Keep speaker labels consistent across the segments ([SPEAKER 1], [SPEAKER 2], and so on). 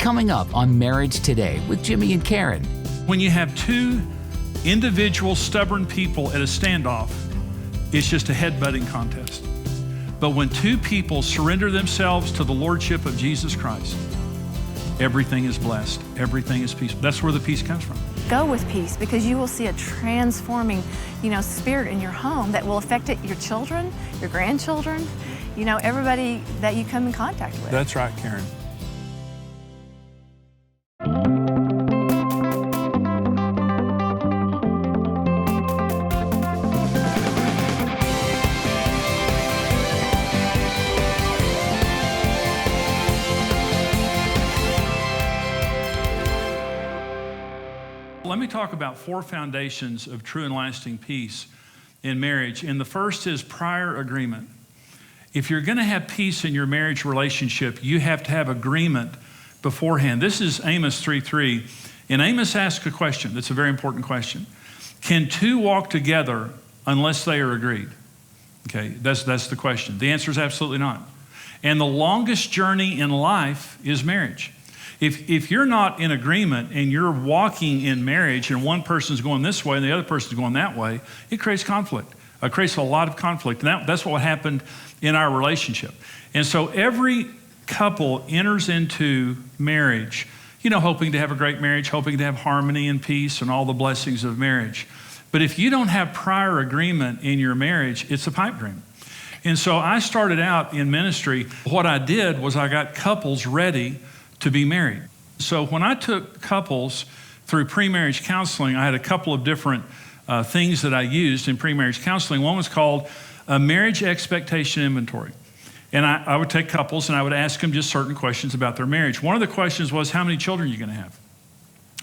[SPEAKER 1] coming up on Marriage Today with Jimmy and Karen.
[SPEAKER 2] When you have two individual stubborn people at a standoff, it's just a headbutting contest. But when two people surrender themselves to the Lordship of Jesus Christ, everything is blessed. Everything is peaceful. That's where the peace comes from.
[SPEAKER 3] Go with peace, because you will see a transforming, spirit in your home that will affect your children, your grandchildren, everybody that you come in contact with.
[SPEAKER 2] That's right, Karen. Let me talk about 4 foundations of true and lasting peace in marriage. And the first is prior agreement. If you're going to have peace in your marriage relationship, you have to have agreement beforehand. This is Amos 3:3. And Amos asks a question that's a very important question. Can two walk together unless they are agreed? Okay, that's the question. The answer is absolutely not. And the longest journey in life is marriage. If you're not in agreement and you're walking in marriage and one person's going this way and the other person's going that way, it creates conflict. It creates a lot of conflict. And that's what happened in our relationship. And so every couple enters into marriage, hoping to have a great marriage, hoping to have harmony and peace and all the blessings of marriage. But if you don't have prior agreement in your marriage, it's a pipe dream. And so I started out in ministry. What I did was I got couples ready to be married. So when I took couples through pre-marriage counseling, I had a couple of different things that I used in pre-marriage counseling. One was called a marriage expectation inventory. And I would take couples and I would ask them just certain questions about their marriage. One of the questions was, how many children are you going to have?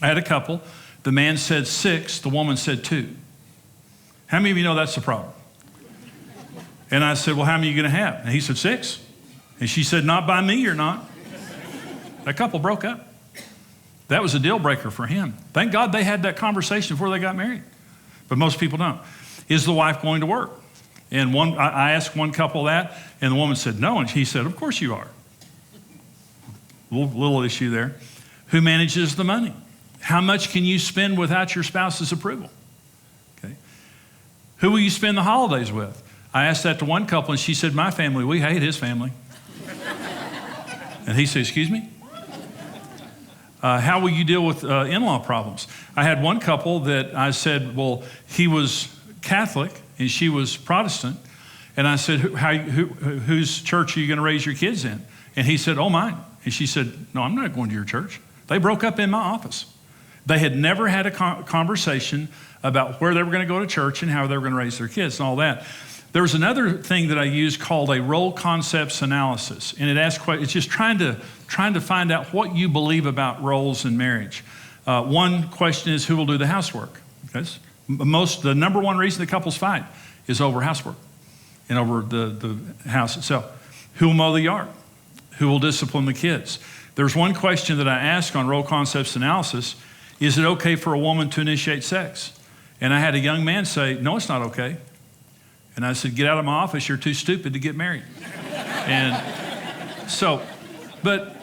[SPEAKER 2] I had a couple. The man said 6, the woman said 2. How many of you know that's the problem? And I said, well, how many are you going to have? And he said 6. And she said, not by me, you're not. That couple broke up. That was a deal breaker for him. Thank God they had that conversation before they got married. But most people don't. Is the wife going to work? And I asked one couple that, and the woman said no, and he said, of course you are. Little issue there. Who manages the money? How much can you spend without your spouse's approval? Okay. Who will you spend the holidays with? I asked that to one couple, and she said, my family, we hate his family. And he said, excuse me? How will you deal with in-law problems? I had one couple that I said, well, he was Catholic and she was Protestant. And I said, whose church are you going to raise your kids in? And he said, oh, mine. And she said, no, I'm not going to your church. They broke up in my office. They had never had a conversation about where they were going to go to church and how they were going to raise their kids and all that. There was another thing that I used called a role concepts analysis. And it's just trying to find out what you believe about roles in marriage. One question is, who will do the housework? The number one reason that couples fight is over housework and over the house itself. Who will mow the yard? Who will discipline the kids? There's one question that I asked on role concepts analysis. Is it okay for a woman to initiate sex? And I had a young man say, no, it's not okay. And I said, get out of my office, you're too stupid to get married. And so, but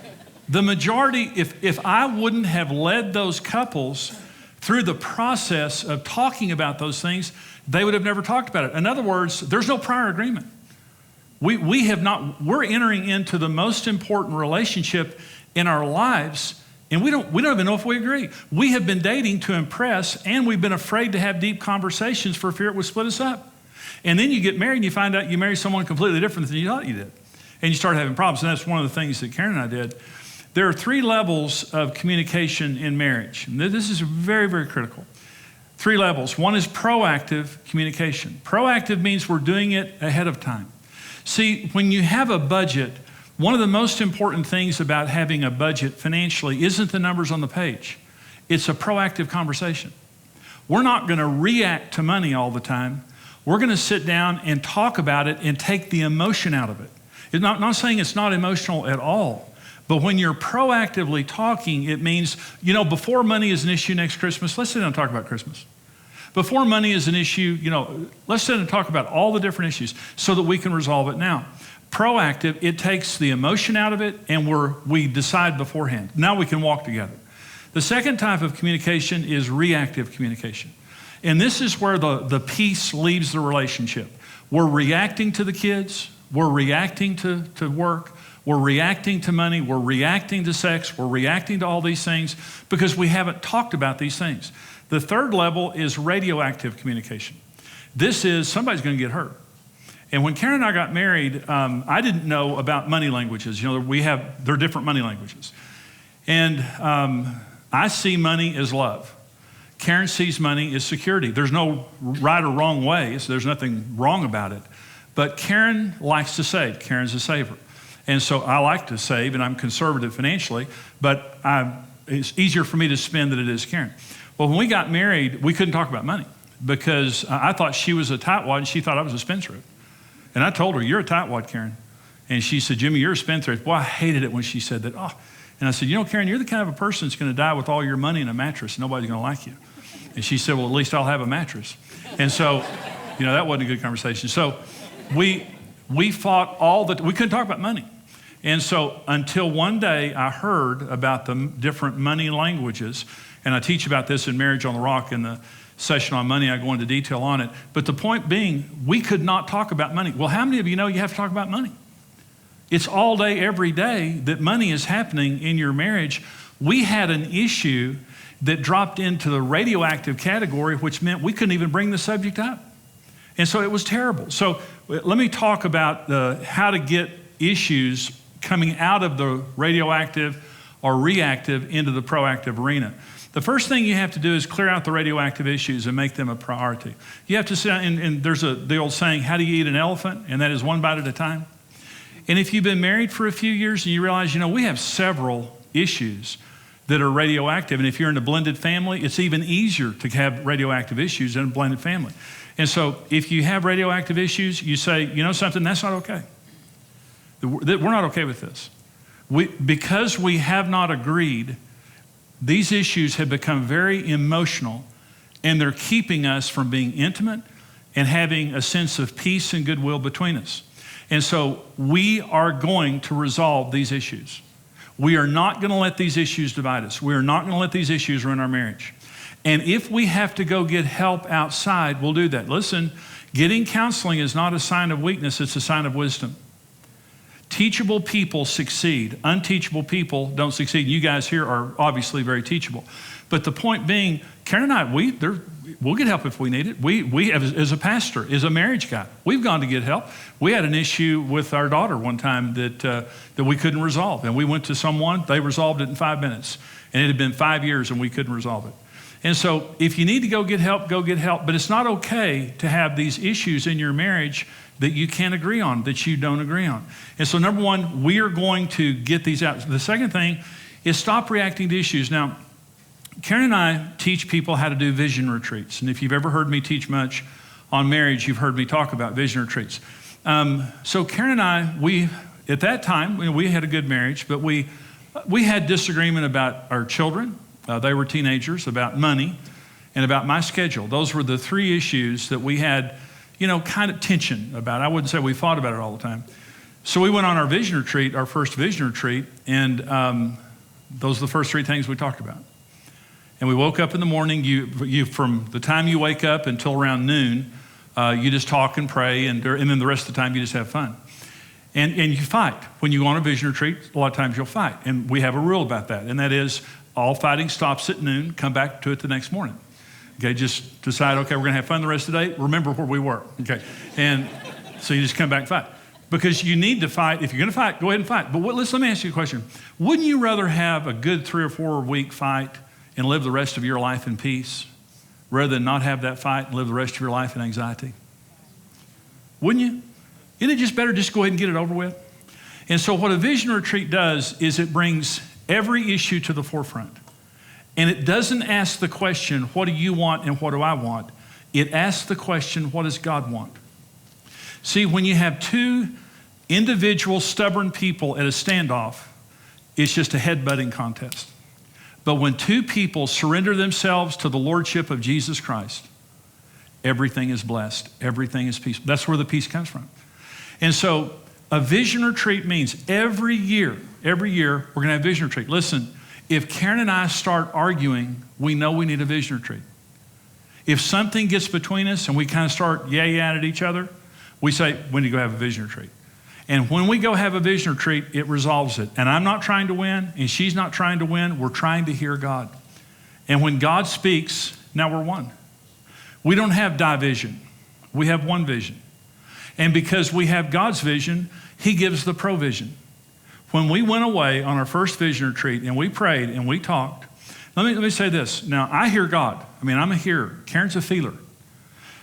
[SPEAKER 2] the majority, if I wouldn't have led those couples through the process of talking about those things, they would have never talked about it. In other words, there's no prior agreement. We're entering into the most important relationship in our lives, and we don't even know if we agree. We have been dating to impress, and we've been afraid to have deep conversations for fear it would split us up. And then you get married and you find out you marry someone completely different than you thought you did. And you start having problems. And that's one of the things that Karen and I did. There are 3 levels of communication in marriage. And this is very, very critical. 3 levels. One is proactive communication. Proactive means we're doing it ahead of time. See, when you have a budget, one of the most important things about having a budget financially isn't the numbers on the page. It's a proactive conversation. We're not going to react to money all the time. We're going to sit down and talk about it and take the emotion out of it. It's not saying it's not emotional at all, but when you're proactively talking, it means, before money is an issue next Christmas, let's sit down and talk about Christmas. Before money is an issue, let's sit down and talk about all the different issues so that we can resolve it now. Proactive, it takes the emotion out of it, and we decide beforehand. Now we can walk together. The second type of communication is reactive communication. And this is where the peace leaves the relationship. We're reacting to the kids, we're reacting to work, we're reacting to money, we're reacting to sex, we're reacting to all these things because we haven't talked about these things. The third level is radioactive communication. This is somebody's going to get hurt. And when Karen and I got married, I didn't know about money languages. You know, there are different money languages. And I see money as love. Karen sees money as security. There's no right or wrong way, so there's nothing wrong about it. But Karen likes to save. Karen's a saver. And so I like to save, and I'm conservative financially, but it's easier for me to spend than it is Karen. Well, when we got married, we couldn't talk about money because I thought she was a tightwad and she thought I was a spendthrift. And I told her, "You're a tightwad, Karen." And she said, "Jimmy, you're a spendthrift." Boy, I hated it when she said that. Oh. And I said, "You know, Karen, you're the kind of a person that's going to die with all your money in a mattress. And nobody's going to like you." And she said, "Well, at least I'll have a mattress." And so, you know, that wasn't a good conversation. So we fought we couldn't talk about money. And so until one day I heard about the different money languages, and I teach about this in Marriage on the Rock in the session on money. I go into detail on it. But the point being, we could not talk about money. Well, how many of you know you have to talk about money? It's all day, every day that money is happening in your marriage. We had an issue that dropped into the radioactive category, which meant we couldn't even bring the subject up. And so it was terrible. So let me talk about how to get issues coming out of the radioactive or reactive into the proactive arena. The first thing you have to do is clear out the radioactive issues and make them a priority. You have to sit down, and there's the old saying, how do you eat an elephant? And that is one bite at a time. And if you've been married for a few years and you realize, you know, we have several issues that are radioactive. And if you're in a blended family, it's even easier to have radioactive issues in a blended family. And so if you have radioactive issues, you say, you know something, that's not okay. We're not okay with this. Because we have not agreed, these issues have become very emotional, and they're keeping us from being intimate and having a sense of peace and goodwill between us. And so we are going to resolve these issues. We are not going to let these issues divide us. We are not going to let these issues ruin our marriage. And if we have to go get help outside, we'll do that. Listen, getting counseling is not a sign of weakness, it's a sign of wisdom. Teachable people succeed. Unteachable people don't succeed. You guys here are obviously very teachable. But the point being, Karen and I, we'll get help if we need it. We as a pastor, as a marriage guy, we've gone to get help. We had an issue with our daughter one time that we couldn't resolve. And we went to someone, they resolved it in 5 minutes. And it had been 5 years and we couldn't resolve it. And so if you need to go get help, go get help. But it's not okay to have these issues in your marriage that you can't agree on, that you don't agree on. And so number one, we are going to get these out. The second thing is stop reacting to issues. Now, Karen and I teach people how to do vision retreats. And if you've ever heard me teach much on marriage, you've heard me talk about vision retreats. So Karen and I, at that time, we had a good marriage, but we had disagreement about our children. They were teenagers, about money, and about my schedule. Those were the three issues that we had, kind of tension about. I wouldn't say we fought about it all the time. So we went on our vision retreat, our first vision retreat, and those are the first three things we talked about. And we woke up in the morning, you from the time you wake up until around noon, you just talk and pray, and then the rest of the time you just have fun. And you fight. When you go on a vision retreat, a lot of times you'll fight. And we have a rule about that, and that is all fighting stops at noon, come back to it the next morning. Okay, just decide, okay, we're gonna have fun the rest of the day, remember where we were, okay? And so you just come back and fight. Because you need to fight. If you're gonna fight, go ahead and fight. But let me ask you a question. Wouldn't you rather have a good 3 or 4 week fight and live the rest of your life in peace rather than not have that fight and live the rest of your life in anxiety? Wouldn't you? Isn't it just better just go ahead and get it over with? And so what a vision retreat does is it brings every issue to the forefront. And it doesn't ask the question, what do you want and what do I want? It asks the question, what does God want? See, when you have two individual stubborn people at a standoff, it's just a headbutting contest. But when two people surrender themselves to the lordship of Jesus Christ, everything is blessed, everything is peaceful. That's where the peace comes from. And so A vision retreat means every year, we're going to have a vision retreat. Listen, if Karen and I start arguing, we know we need a vision retreat. If something gets between us and we kind of start yay at each other, we say, we need to go have a vision retreat. And when we go have a vision retreat, it resolves it. And I'm not trying to win, and she's not trying to win. We're trying to hear God. And when God speaks, now we're one. We don't have division. We have one vision. And because we have God's vision, He gives the provision. When we went away on our first vision retreat and we prayed and we talked, let me say this. Now, I hear God. I mean, I'm a hearer. Karen's a feeler.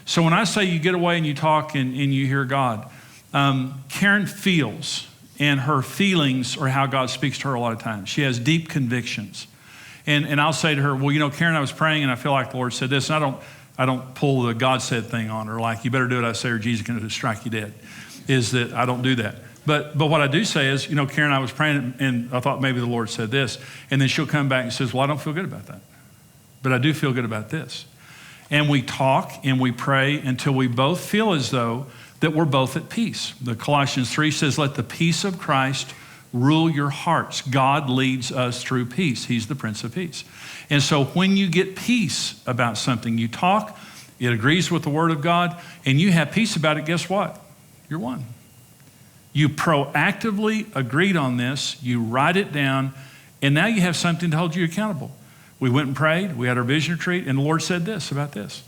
[SPEAKER 2] So when I say you get away and you talk and you hear God, Karen feels, and her feelings are how God speaks to her a lot of times. She has deep convictions. And I'll say to her, well, you know, Karen, I was praying and I feel like the Lord said this. And I don't pull the God said thing on her, like, you better do what I say or Jesus is going to strike you dead. Is that I don't do that. But what I do say is, you know, Karen, I was praying and I thought maybe the Lord said this. And then she'll come back and says, well, I don't feel good about that. But I do feel good about this. And we talk and we pray until we both feel as though that we're both at peace. The Colossians 3 says, let the peace of Christ rule your hearts. God leads us through peace. He's the Prince of Peace. And so when you get peace about something, you talk, it agrees with the Word of God, and you have peace about it, guess what? You're one. You proactively agreed on this, you write it down, and now you have something to hold you accountable. We went and prayed, we had our vision retreat, and the Lord said this about this.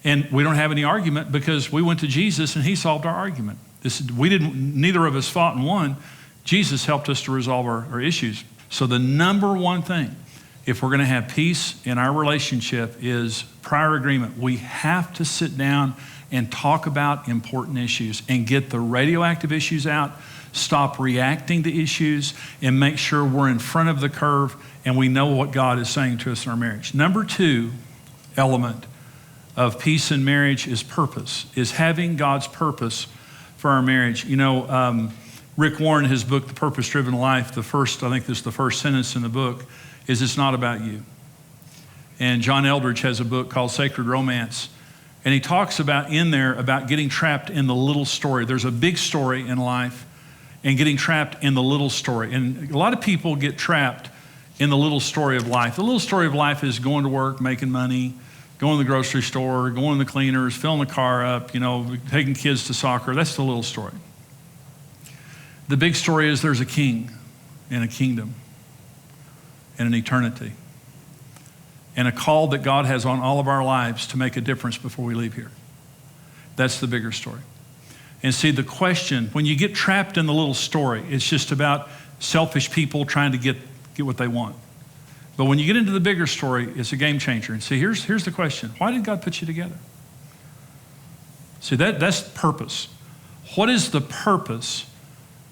[SPEAKER 2] And we don't have any argument because we went to Jesus and He solved our argument. Neither of us fought and won. Jesus helped us to resolve our issues. So the number one thing, if we're going to have peace in our relationship, is prior agreement. We have to sit down and talk about important issues and get the radioactive issues out, stop reacting to issues, and make sure we're in front of the curve and we know what God is saying to us in our marriage. Number 2 element of peace in marriage is purpose, is having God's purpose for our marriage. You know, Rick Warren, his book, The Purpose-Driven Life, I think this is the first sentence in the book, is it's not about you. And John Eldridge has a book called Sacred Romance, and he talks about in there about getting trapped in the little story. There's a big story in life and getting trapped in the little story. And a lot of people get trapped in the little story of life. The little story of life is going to work, making money, going to the grocery store, going to the cleaners, filling the car up, you know, taking kids to soccer. That's the little story. The big story is there's a king and a kingdom and an eternity and a call that God has on all of our lives to make a difference before we leave here. That's the bigger story. And see, the question, when you get trapped in the little story, it's just about selfish people trying to get what they want. But when you get into the bigger story, it's a game changer. And see, here's the question. Why did God put you together? See, that's purpose. What is the purpose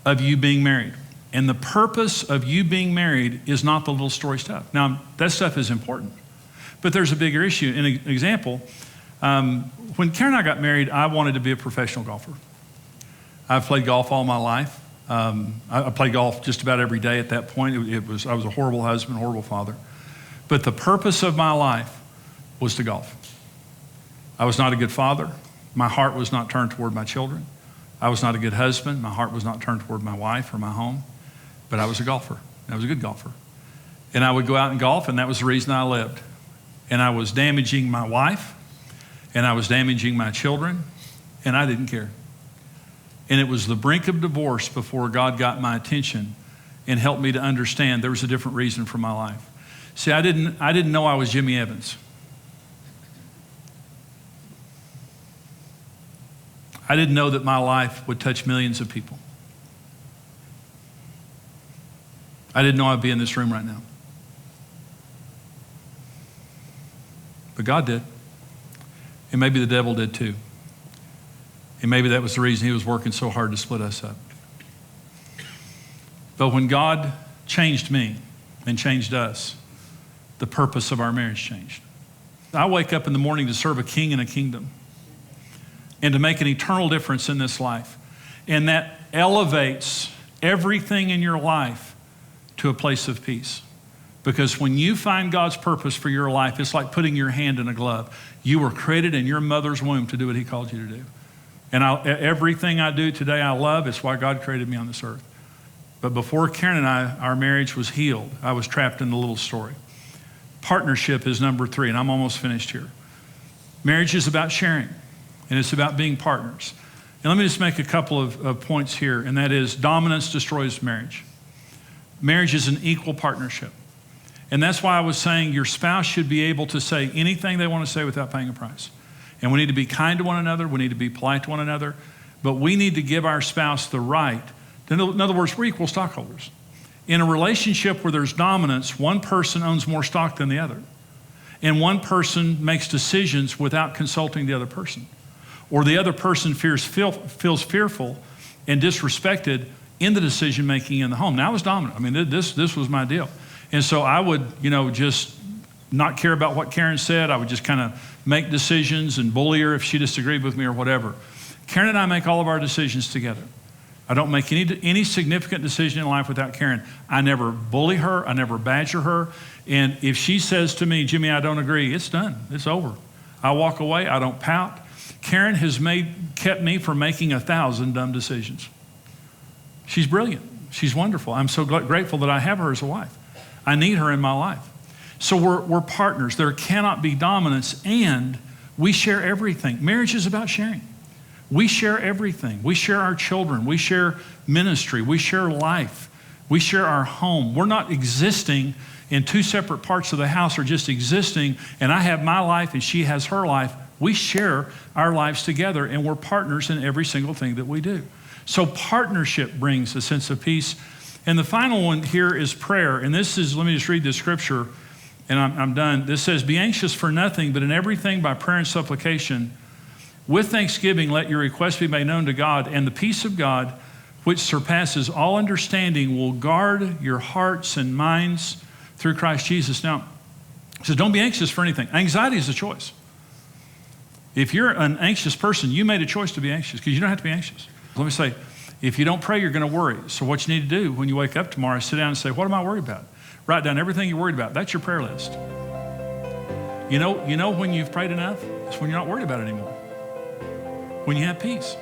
[SPEAKER 2] of you being married? And the purpose of you being married is not the little story stuff. Now, that stuff is important. But there's a bigger issue. An example, when Karen and I got married, I wanted to be a professional golfer. I've played golf all my life. I played golf just about every day at that point. I was a horrible husband, horrible father. But the purpose of my life was to golf. I was not a good father. My heart was not turned toward my children. I was not a good husband. My heart was not turned toward my wife or my home. But I was a golfer. I was a good golfer. And I would go out and golf, and that was the reason I lived. And I was damaging my wife, and I was damaging my children, and I didn't care. And it was the brink of divorce before God got my attention and helped me to understand there was a different reason for my life. See, I didn't know I was Jimmy Evans. I didn't know that my life would touch millions of people. I didn't know I'd be in this room right now. But God did. And maybe the devil did too. And maybe that was the reason he was working so hard to split us up. But when God changed me and changed us, the purpose of our marriage changed. I wake up in the morning to serve a king and a kingdom and to make an eternal difference in this life. And that elevates everything in your life to a place of peace. Because when you find God's purpose for your life, it's like putting your hand in a glove. You were created in your mother's womb to do what he called you to do. And everything I do today I love. It's why God created me on this earth. But before Karen and I, our marriage was healed. I was trapped in the little story. Partnership is number 3, and I'm almost finished here. Marriage is about sharing, and it's about being partners. And let me just make a couple of points here, and that is dominance destroys marriage. Marriage is an equal partnership. And that's why I was saying your spouse should be able to say anything they want to say without paying a price. And we need to be kind to one another. We need to be polite to one another. But we need to give our spouse the right. In other words, we're equal stockholders. In a relationship where there's dominance, one person owns more stock than the other. And one person makes decisions without consulting the other person. Or the other person feels fearful and disrespected in the decision making in the home. Now I was dominant. I mean, this was my deal. And so I would, just not care about what Karen said. I would just kind of make decisions and bully her if she disagreed with me or whatever. Karen and I make all of our decisions together. I don't make any significant decision in life without Karen. I never bully her. I never badger her. And if she says to me, Jimmy, I don't agree, it's done. It's over. I walk away. I don't pout. Karen has kept me from making 1,000 dumb decisions. She's brilliant. She's wonderful. I'm so grateful that I have her as a wife. I need her in my life. So we're partners. There cannot be dominance, and we share everything. Marriage is about sharing. We share everything. We share our children. We share ministry. We share life. We share our home. We're not existing in 2 separate parts of the house or just existing, and I have my life and she has her life. We share our lives together, and we're partners in every single thing that we do. So partnership brings a sense of peace. And the final one here is prayer. And this is, let me just read this scripture, and I'm done. This says, be anxious for nothing, but in everything by prayer and supplication, with thanksgiving, let your requests be made known to God, and the peace of God, which surpasses all understanding, will guard your hearts and minds through Christ Jesus. Now, it says, don't be anxious for anything. Anxiety is a choice. If you're an anxious person, you made a choice to be anxious, because you don't have to be anxious. Let me say, if you don't pray, you're going to worry. So what you need to do when you wake up tomorrow is sit down and say, what am I worried about? Write down everything you're worried about. That's your prayer list. You know when you've prayed enough? It's when you're not worried about it anymore. When you have peace.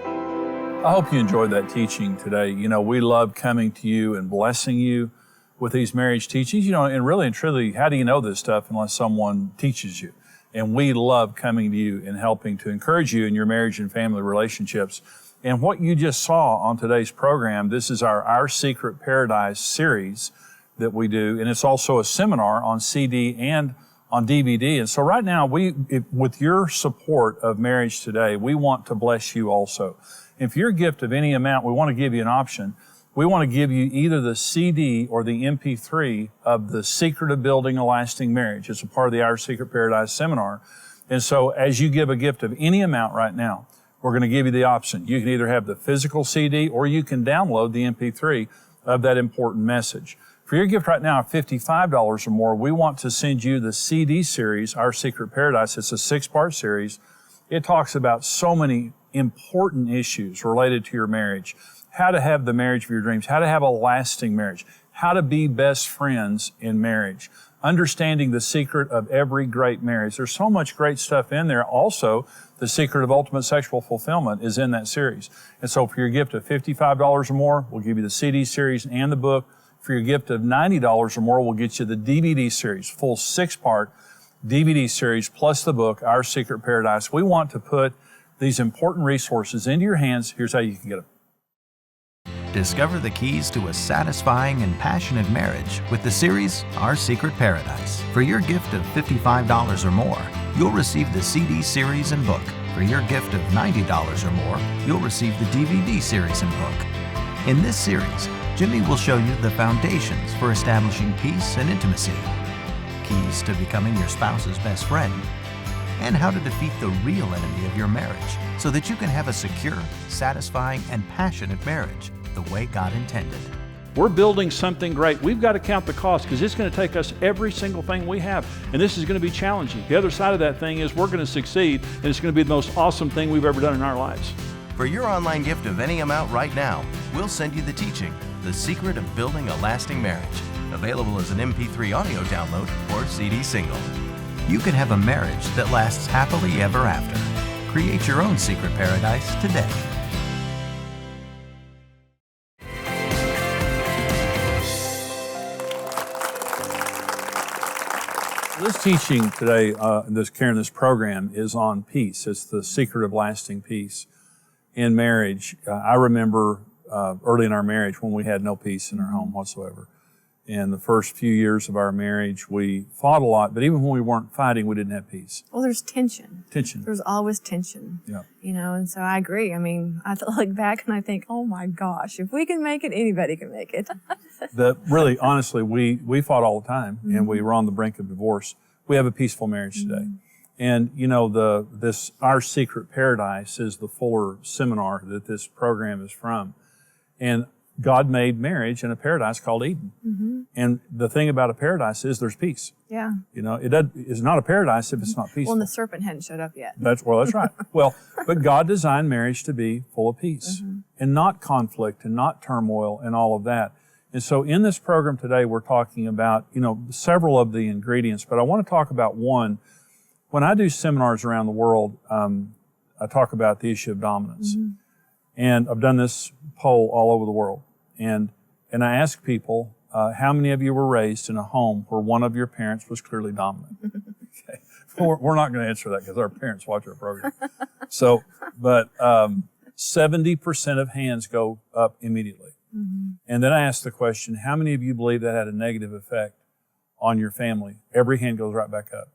[SPEAKER 4] I hope you enjoyed that teaching today. We love coming to you and blessing you with these marriage teachings. And really and truly, how do you know this stuff unless someone teaches you? And we love coming to you and helping to encourage you in your marriage and family relationships. And what you just saw on today's program, this is our Secret Paradise series that we do. And it's also a seminar on CD and on DVD. And so right now, with your support of Marriage Today, we want to bless you also. If your gift of any amount, we want to give you an option. We want to give you either the CD or the MP3 of The Secret of Building a Lasting Marriage. It's a part of the Our Secret Paradise seminar. And so as you give a gift of any amount right now, we're going to give you the option. You can either have the physical CD or you can download the MP3 of that important message. For your gift right now of $55 or more, we want to send you the CD series, Our Secret Paradise. It's a 6-part series. It talks about so many important issues related to your marriage. How to have the marriage of your dreams, how to have a lasting marriage, how to be best friends in marriage, understanding the secret of every great marriage. There's so much great stuff in there. Also, the secret of ultimate sexual fulfillment is in that series. And so for your gift of $55 or more, we'll give you the CD series and the book. For your gift of $90 or more, we'll get you the DVD series, full 6-part DVD series, plus the book, Our Secret Paradise. We want to put these important resources into your hands. Here's how you can get them.
[SPEAKER 5] Discover the keys to a satisfying and passionate marriage with the series Our Secret Paradise. For your gift of $55 or more, you'll receive the CD series and book. For your gift of $90 or more, you'll receive the DVD series and book. In this series, Jimmy will show you the foundations for establishing peace and intimacy, keys to becoming your spouse's best friend, and how to defeat the real enemy of your marriage so that you can have a secure, satisfying, and passionate marriage the way God intended.
[SPEAKER 2] We're building something great. We've got to count the cost because it's going to take us every single thing we have. And this is going to be challenging. The other side of that thing is we're going to succeed, and it's going to be the most awesome thing we've ever done in our lives.
[SPEAKER 5] For your online gift of any amount right now, we'll send you the teaching, The Secret of Building a Lasting Marriage, available as an MP3 audio download or CD single. You can have a marriage that lasts happily ever after. Create your own secret paradise today.
[SPEAKER 4] This teaching today, this program is on peace. It's the secret of lasting peace in marriage. I remember early in our marriage when we had no peace in our home whatsoever. In the first few years of our marriage, we fought a lot, but even when we weren't fighting, we didn't have peace.
[SPEAKER 3] Well, there's tension.
[SPEAKER 4] Tension.
[SPEAKER 3] There's always tension.
[SPEAKER 4] Yeah.
[SPEAKER 3] And so I agree. I mean, I look back and I think, oh my gosh, if we can make it, anybody can make it.
[SPEAKER 4] Really, honestly, we fought all the time, and we were on the brink of divorce. We have a peaceful marriage today. And, Our Secret Paradise is the Fuller seminar that this program is from. And God made marriage in a paradise called Eden. And the thing about a paradise is there's peace.
[SPEAKER 3] Yeah.
[SPEAKER 4] It's not a paradise if it's not peaceful.
[SPEAKER 3] Well, and the serpent hadn't showed up yet.
[SPEAKER 4] That's right. But God designed marriage to be full of peace and not conflict and not turmoil and all of that. And so in this program today, we're talking about, several of the ingredients, but I want to talk about one. When I do seminars around the world, I talk about the issue of dominance. And I've done this poll all over the world. And I ask people, how many of you were raised in a home where one of your parents was clearly dominant? Okay. We're not going to answer that because our parents watch our program. But 70% of hands go up immediately. And then I ask the question, how many of you believe that had a negative effect on your family? Every hand goes right back up.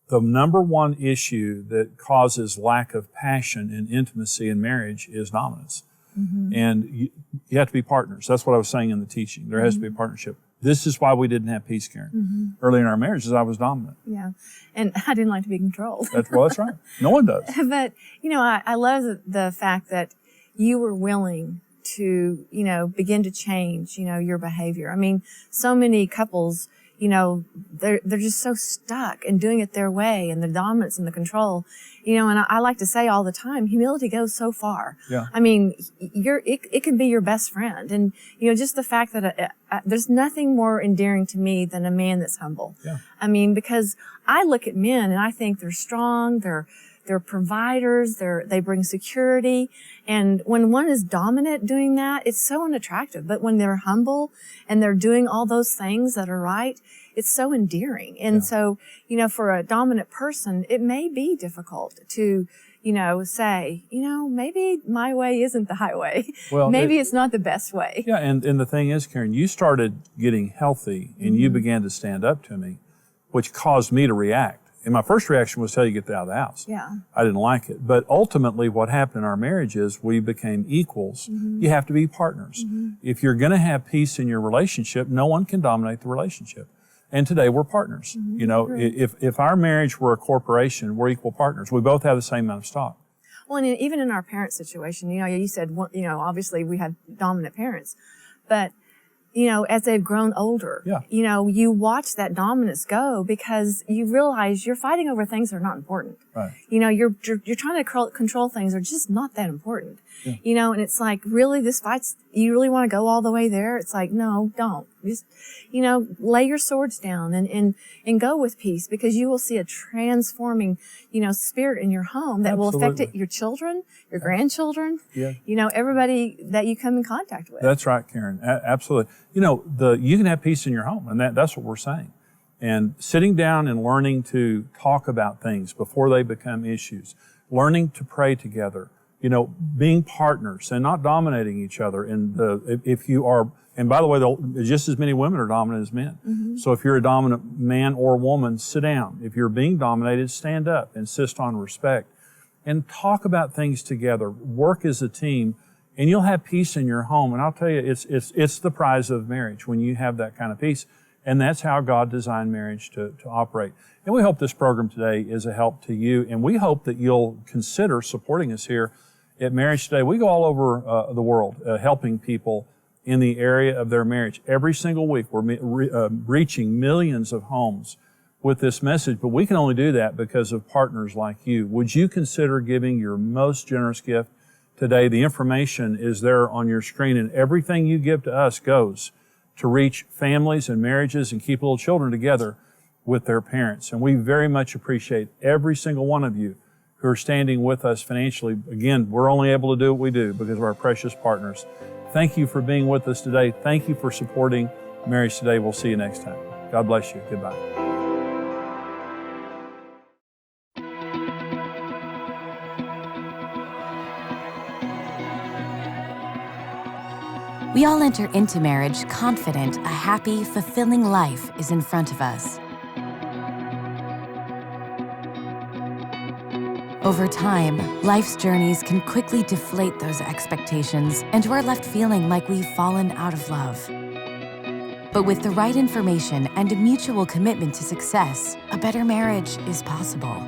[SPEAKER 4] The number one issue that causes lack of passion and intimacy in marriage is dominance. And you have to be partners. That's what I was saying in the teaching. There has to be a partnership. This is why we didn't have peace, Karen. Early in our marriage, is I was dominant.
[SPEAKER 3] Yeah. And I didn't like to be controlled.
[SPEAKER 4] That's right. No one does.
[SPEAKER 3] But, I love the fact that you were willing to, begin to change, your behavior. I mean, so many couples, they're just so stuck in doing it their way, and the dominance and the control, and I like to say all the time, humility goes so far.
[SPEAKER 4] Yeah.
[SPEAKER 3] I mean, it can be your best friend. And, just the fact that there's nothing more endearing to me than a man that's humble.
[SPEAKER 4] Yeah.
[SPEAKER 3] I mean, because I look at men and I think they're strong, they're providers, they bring security. And when one is dominant doing that, it's so unattractive. But when they're humble and they're doing all those things that are right, it's so endearing. And so, for a dominant person, it may be difficult to, say, maybe my way isn't the highway. Well, maybe it's not the best way.
[SPEAKER 4] Yeah, and the thing is, Karen, you started getting healthy and you began to stand up to me, which caused me to react. And my first reaction was tell you to get out of the house.
[SPEAKER 3] Yeah.
[SPEAKER 4] I didn't like it. But ultimately what happened in our marriage is we became equals. You have to be partners. If you're going to have peace in your relationship, no one can dominate the relationship. And today we're partners. If our marriage were a corporation, we're equal partners. We both have the same amount of stock.
[SPEAKER 3] Well, and even in our parent situation, you said, obviously we had dominant parents, but as they've grown older, you watch that dominance go because you realize you're fighting over things that are not important.
[SPEAKER 4] Right.
[SPEAKER 3] You're trying to control things that are just not that important. Yeah. And it's like, really, this fight's, you really want to go all the way there? It's like, no, don't. Just, lay your swords down and go with peace, because you will see a transforming, spirit in your home that will affect your children, your grandchildren, everybody that you come in contact with.
[SPEAKER 4] That's right, Karen. Absolutely. You can have peace in your home, and that's what we're saying. And sitting down and learning to talk about things before they become issues, learning to pray together, being partners and not dominating each other. And if you are, and by the way, just as many women are dominant as men. So if you're a dominant man or woman, sit down. If you're being dominated, stand up, insist on respect, and talk about things together. Work as a team, and you'll have peace in your home. And I'll tell you, it's the prize of marriage when you have that kind of peace. And that's how God designed marriage to operate. And we hope this program today is a help to you. And we hope that you'll consider supporting us here at Marriage Today. We go all over the world helping people in the area of their marriage. Every single week, we're reaching millions of homes with this message. But we can only do that because of partners like you. Would you consider giving your most generous gift today? The information is there on your screen, and everything you give to us goes to reach families and marriages and keep little children together with their parents. And we very much appreciate every single one of you who are standing with us financially. Again, we're only able to do what we do because of our precious partners. Thank you for being with us today. Thank you for supporting Marriage Today. We'll see you next time. God bless you. Goodbye.
[SPEAKER 6] We all enter into marriage confident a happy, fulfilling life is in front of us. Over time, life's journeys can quickly deflate those expectations, and we're left feeling like we've fallen out of love. But with the right information and a mutual commitment to success, a better marriage is possible.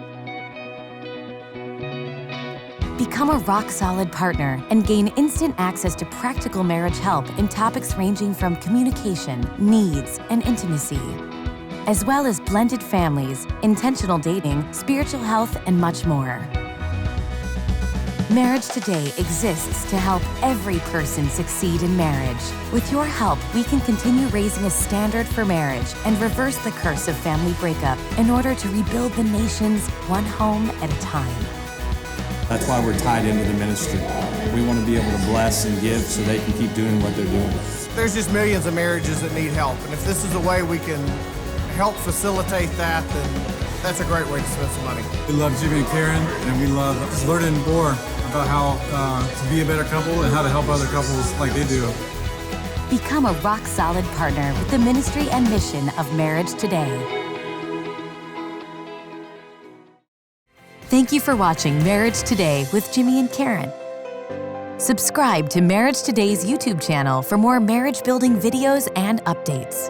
[SPEAKER 6] Become a rock-solid partner and gain instant access to practical marriage help in topics ranging from communication, needs, and intimacy, as well as blended families, intentional dating, spiritual health, and much more. Marriage Today exists to help every person succeed in marriage. With your help, we can continue raising a standard for marriage and reverse the curse of family breakup in order to rebuild the nations one home at a time.
[SPEAKER 7] That's why we're tied into the ministry. We want to be able to bless and give so they can keep doing what they're doing.
[SPEAKER 8] There's just millions of marriages that need help, and if this is a way we can help facilitate that, then that's a great way to spend some money.
[SPEAKER 9] We love Jimmy and Karen, and we love learning more about how to be a better couple and how to help other couples like they do.
[SPEAKER 6] Become a rock-solid partner with the ministry and mission of Marriage Today. Thank you for watching Marriage Today with Jimmy and Karen. Subscribe to Marriage Today's YouTube channel for more marriage-building videos and updates.